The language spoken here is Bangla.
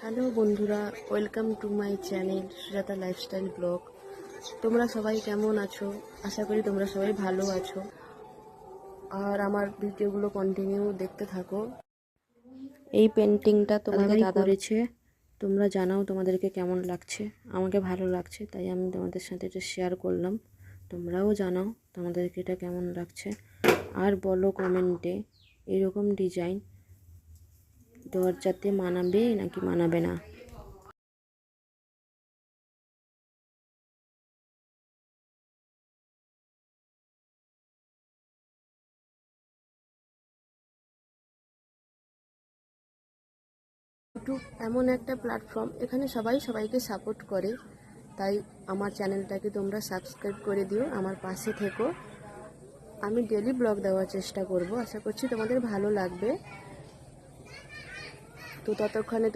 হ্যালো বন্ধুরা, welcome to my channel Sujata lifestyle blog. তোমরা সবাই কেমন আছো? আশা করি তোমরা সবাই ভালো আছো আর আমার ভিডিওগুলো কন্টিনিউ দেখতে থাকো। এই পেন্টিংটা তোমাদের দাদা করেছে। তোমরা জানাও তোমাদেরকে কেমন লাগছে। আমাকে ভালো লাগছে, তাই আমি তোমাদের সাথে এটা শেয়ার করলাম। তোমরাও জানাও তোমাদেরকে এটা কেমন লাগছে, আর বলো কমেন্টে এরকম ডিজাইন দরজাতে মানাবে নাকি মানাবে না। ইউটিউব এমন একটা প্ল্যাটফর্ম, এখানে সবাই সবাইকে সাপোর্ট করে, তাই আমার চ্যানেলটাকে তোমরা সাবস্ক্রাইব করে দিও, আমার পাশে থেকো। আমি ডেলি ব্লগ দেওয়ার চেষ্টা করব, আশা করছি তোমাদের ভালো লাগবে। তো ততক্ষণে